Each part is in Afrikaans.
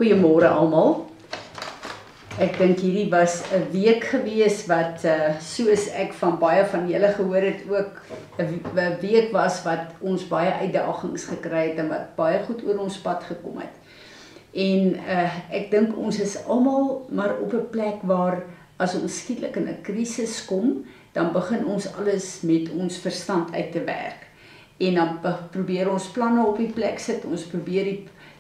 Goeiemôre almal. Ek dink hierdie was 'n week gewees wat soos ek van baie van julle gehoor het ook 'n week was wat ons baie uitdagings gekry het en wat baie goed oor ons pad gekom het. En ek dink ons is almal maar op 'n plek waar as ons skielik in 'n krisis kom, dan begin ons alles met ons verstand uit te werk. En dan probeer ons planne op die plek sit, ons probeer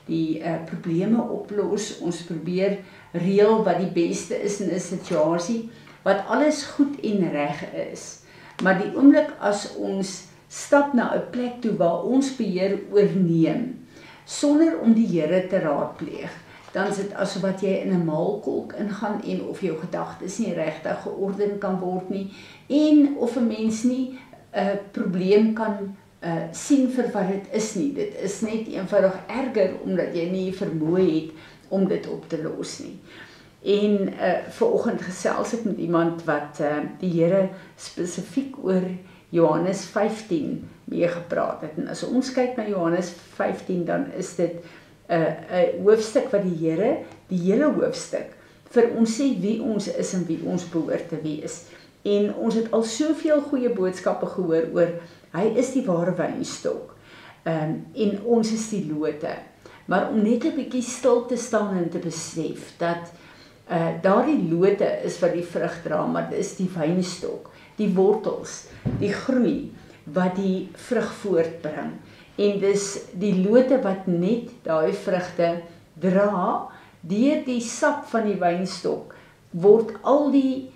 die probleme oplos, ons probeer reël wat die beste is in 'n situasie, wat alles goed en reg is. Maar die oomblik as ons stap na 'n plek toe waar ons beheer oorneem, sonder om die Here te raadpleeg, dan is dit asof wat jy in 'n maalkolk ingaan en of jou gedagtes nie regtig georden kan word nie, en of 'n mens nie 'n probleem kan sien vir wat dit is nie. Dit is net eenvoudig erger omdat jy nie vermoë het om dit op te los nie. En vanoggend gesels ek met iemand wat die Here spesifiek oor Johannes 15 mee gepraat het. En as ons kyk na Johannes 15, dan is dit 'n hoofstuk wat die Here, die hele hoofstuk, vir ons sê wie ons is en wie ons behoort te wees. En ons het al soveel goeie boodskappe gehoor oor hy is die ware wynstok, en ons is die lote. Maar om net 'n bietjie stil te staan en te besef dat daardie lote is wat die vrug dra, maar dit is die wynstok, die wortels, die groei wat die vrug voortbring. En dis die lote wat net daai vrugte dra, deur die sap van die wynstok word al die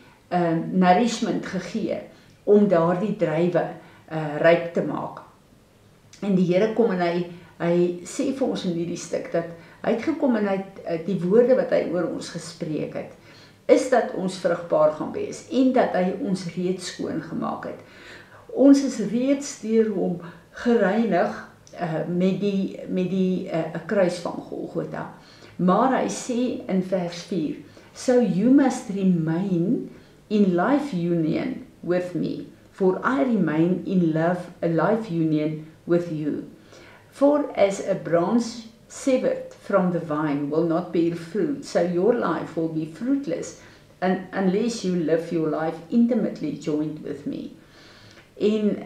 nourishment gegee om daardie druiwe ryp te maak. En die Here kom en hy sê vir ons in hierdie stuk dat hy het gekom en hy die woorde wat hy oor ons gespreek het, is dat ons vrugbaar gaan wees en dat hy ons reeds skoon gemaak het. Ons is reeds deur hom gereinig met die kruis van Golgotha. Maar hy sê in vers 4, so you must remain in life union with me, for I remain in love, a life union with you. For as a branch severed from the vine will not bear fruit, so your life will be fruitless unless you live your life intimately joined with me. En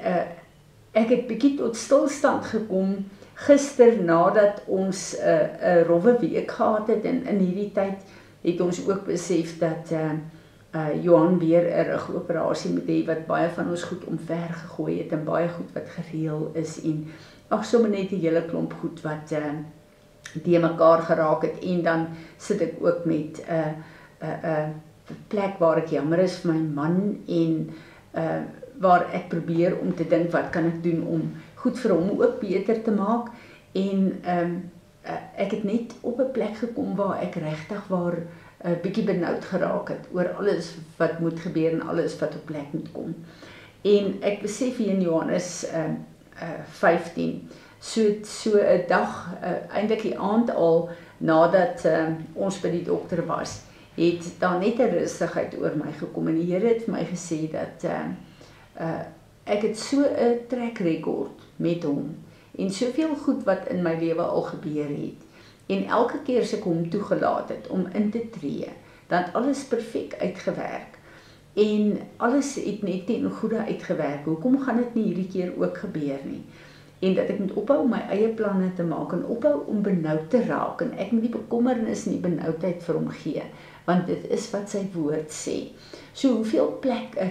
ek het bietjie tot stilstand gekom gister nadat ons 'n rowwe week gehad het, en in hierdie tyd het ons ook besef dat Johan weer 'n rugoperasie moet hê wat baie van ons goed omver gegooi het en baie goed wat gereël is, en sommer net 'n hele klomp goed wat die mekaar geraak het. En dan sit ek ook met 'n plek waar ek jammer is vir my man, en waar ek probeer om te dink wat kan ek doen om goed vir hom ook beter te maak. En ek het net op 'n plek gekom waar ek regtig waar 'n bietjie benoud geraak het oor alles wat moet gebeur en alles wat op plek moet kom. En ek besef hier in Johannes 15, so 'n dag, eintlik die aand al nadat ons by die dokter was, het daar net 'n rustigheid oor my gekom, en die Here het vir my gesê dat ek het so 'n track record met hom, en soveel goed wat in my lewe al gebeur het. En elke keer as ek hom toegelaat het om in te tree, dan het alles perfek uitgewerk. En alles het net ten goeie uitgewerk. Hoekom gaan dit nie hierdie keer ook gebeur nie? En dat ek moet ophou om my eie planne te maak en ophou om benoud te raak. En ek moet die bekommernis en die benoudheid vir hom gee, want dit is wat sy woord sê. So hoeveel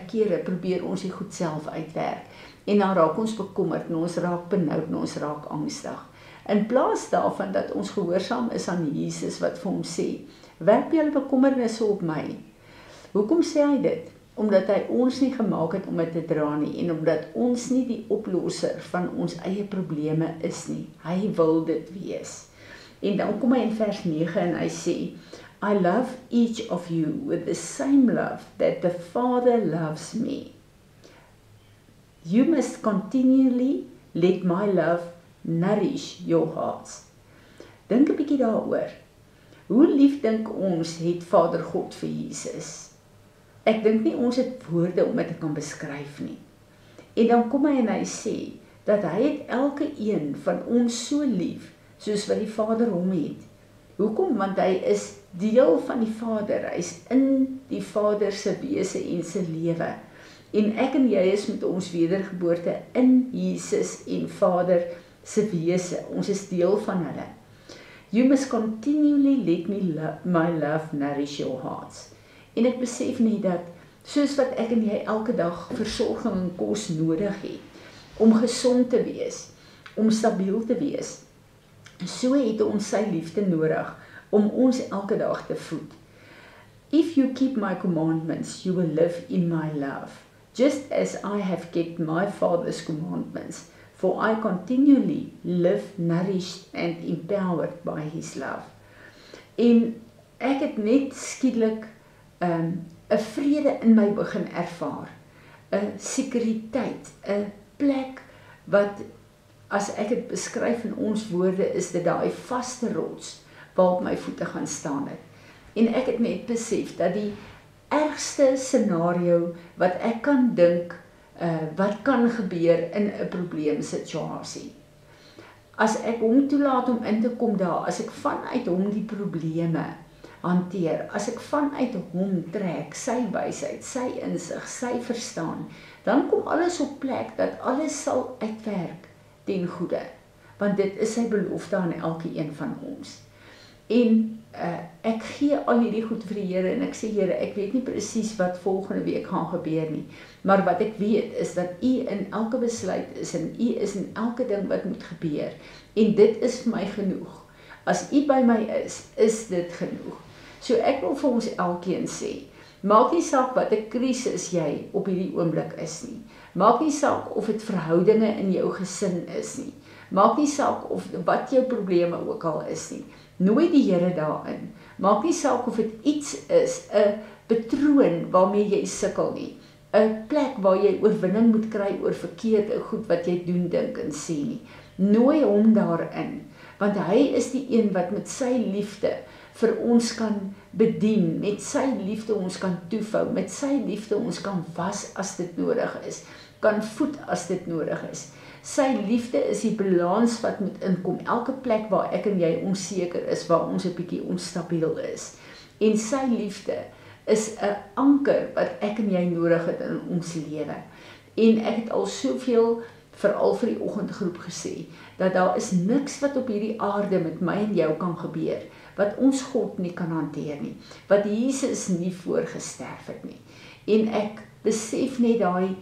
kere probeer ons die goed self uitwerk, en dan raak ons bekommerd, en ons raak benoud, en ons raak angstig. In plaas daarvan dat ons gehoorsaam is aan Jesus wat vir hom sê, werp julle bekommernisse op my. Hoekom sê hy dit? Omdat hy ons nie gemaak het om dit te dra nie, en omdat ons nie die oplosser van ons eie probleme is nie. Hy wil dit wees. En dan kom hy in vers 9 en hy sê, I love each of you with the same love that the Father loves me. You must continually let my love nourish your hearts. Dink 'n bietjie daaroor. Hoe lief dink ons het Vader God vir Jesus? Ek dink nie ons het woorde om dit te kan beskryf nie. En dan kom hy en hy sê dat hy het elke een van ons so lief soos wat die Vader hom het. Hoekom? Want hy is deel van die Vader, hy is in die Vader se wese en se lewe. En ek en jy is met ons wedergeboorte in Jesus en Vader se wese, ons is deel van hulle. You must continually let my love nourish your hearts. En ek besef nie dat, soos wat ek en jy elke dag versorging en kos nodig het, om gesond te wees, om stabiel te wees, so het ons sy liefde nodig, om ons elke dag te voed. If you keep my commandments, you will live in my love, just as I have kept my Father's commandments, for I continually live nourished and empowered by his love. En ek het net skielik 'n vrede in my begin ervaar, 'n sekuriteit, 'n plek wat, as ek dit beskryf in ons woorde, is dit daai vaste rots waarop my voete gaan staan het. En ek het net besef dat die ergste scenario wat ek kan dink, wat kan gebeur in 'n probleemsituasie. As ek hom toelaat om in te kom daar, as ek vanuit hom die probleme hanteer, as ek vanuit hom trek, sy wysheid, sy insig, sy verstaan, dan kom alles op plek dat alles sal uitwerk ten goeie, want dit is sy belofte aan elkeen van ons. En ek gee al hierdie goed vir die Here en ek sê, Here, ek weet nie presies wat volgende week gaan gebeur nie, maar wat ek weet is dat U in elke besluit is en U is in elke ding wat moet gebeur, en dit is vir my genoeg. As U by my is dit genoeg. So ek wil vir ons elkeen sê, maak nie saak wat 'n krisis jy op hierdie oomblik is nie. Maak nie saak of dit verhoudinge in jou gesin is nie. Maak nie saak of wat jou probleme ook al is nie. Nooi die Here daarin. Maak nie saak of dit iets is, 'n patroon waarmee jy sukkel nie. 'n Plek waar jy oorwinning moet kry oor verkeerde goed wat jy doen, dink en sê nie. Nooi hom daarin, want hy is die een wat met sy liefde vir ons kan bedien, met sy liefde ons kan toevou, met sy liefde ons kan was as dit nodig is, kan voed as dit nodig is. Sy liefde is die balans wat moet inkom, elke plek waar ek en jy onseker is, waar ons 'n bietjie onstabiel is. En sy liefde is 'n anker wat ek en jy nodig het in ons lewe. En ek het al soveel, veral vir die oggendgroep gesê, dat daar is niks wat op hierdie aarde met my en jou kan gebeur, wat ons God nie kan hanteer nie, wat Jesus nie voorgesterf het nie. En ek besef net daai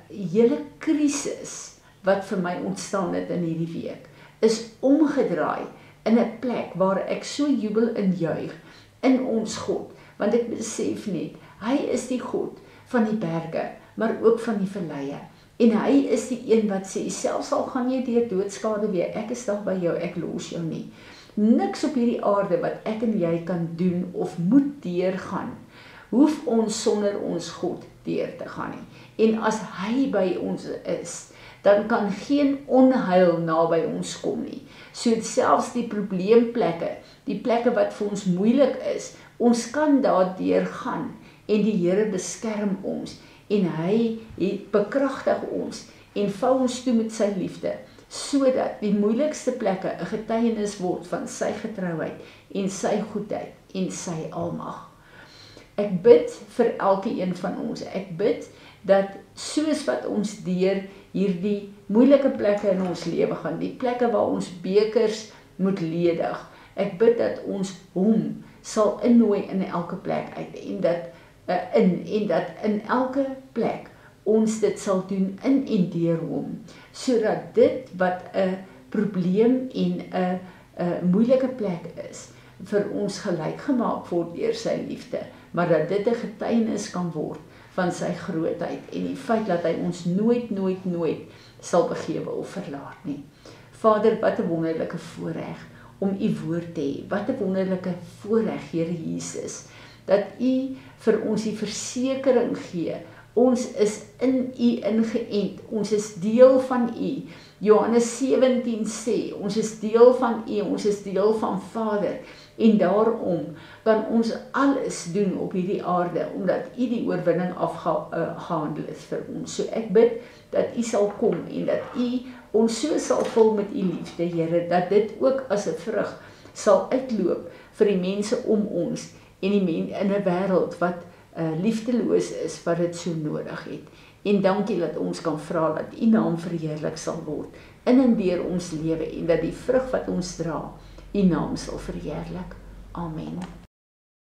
hele krisis wat vir my ontstaan het in hierdie week, is omgedraai in 'n plek waar ek so jubel en juig in ons God, want ek besef net, hy is die God van die berge, maar ook van die valleie. En hy is die een wat sê, selfs al gaan jy deur doodskade weer, ek is daar by jou, ek los jou nie. Niks op hierdie aarde wat ek en jy kan doen of moet deurgaan, hoef ons sonder ons God deur te gaan nie. En as hy by ons is, dan kan geen onheil naby ons kom nie. So selfs die probleemplekke, die plekke wat vir ons moeilik is, ons kan daardeur gaan en die Here beskerm ons en hy bekragtig ons en vou ons toe met sy liefde, sodat die moeilikste plekke 'n getuienis word van sy getrouheid en sy goedheid en sy almag. Ek bid vir elkeen van ons, ek bid dat soos wat ons deur hierdie moeilike plekke in ons lewe gaan, die plekke waar ons bekers moet ledig, ek bid dat ons hom sal innooi in elke plek uit en dat in elke plek ons dit sal doen in en deur hom, sodat dit wat 'n probleem en 'n moeilike plek is, vir ons gelyk gemaak word deur sy liefde, maar dat dit 'n getuienis kan word van sy grootheid en die feit dat hy ons nooit sal begewe of verlaat nie. Vader, wat 'n wonderlike voorreg om u woord te hê. Wat 'n wonderlike voorreg, Here Jesus, dat u vir ons die versekering gee. Ons is in u ingeënt. Ons is deel van u. Johannes 17 sê, ons is deel van u, ons is deel van Vader. En daarom kan ons alles doen op hierdie aarde, omdat u die oorwinning afgehandel het vir ons. So ek bid dat u sal kom en dat u ons so sal vul met u liefde, Here, dat dit ook as 'n vrug sal uitloop vir die mense om ons en in 'n wêreld wat liefdeloos is, wat dit so nodig het. En dankie dat ons kan vra dat U naam verheerlik sal word in en deur ons lewe en dat die vrug wat ons dra, U naam sal verheerlik. Amen.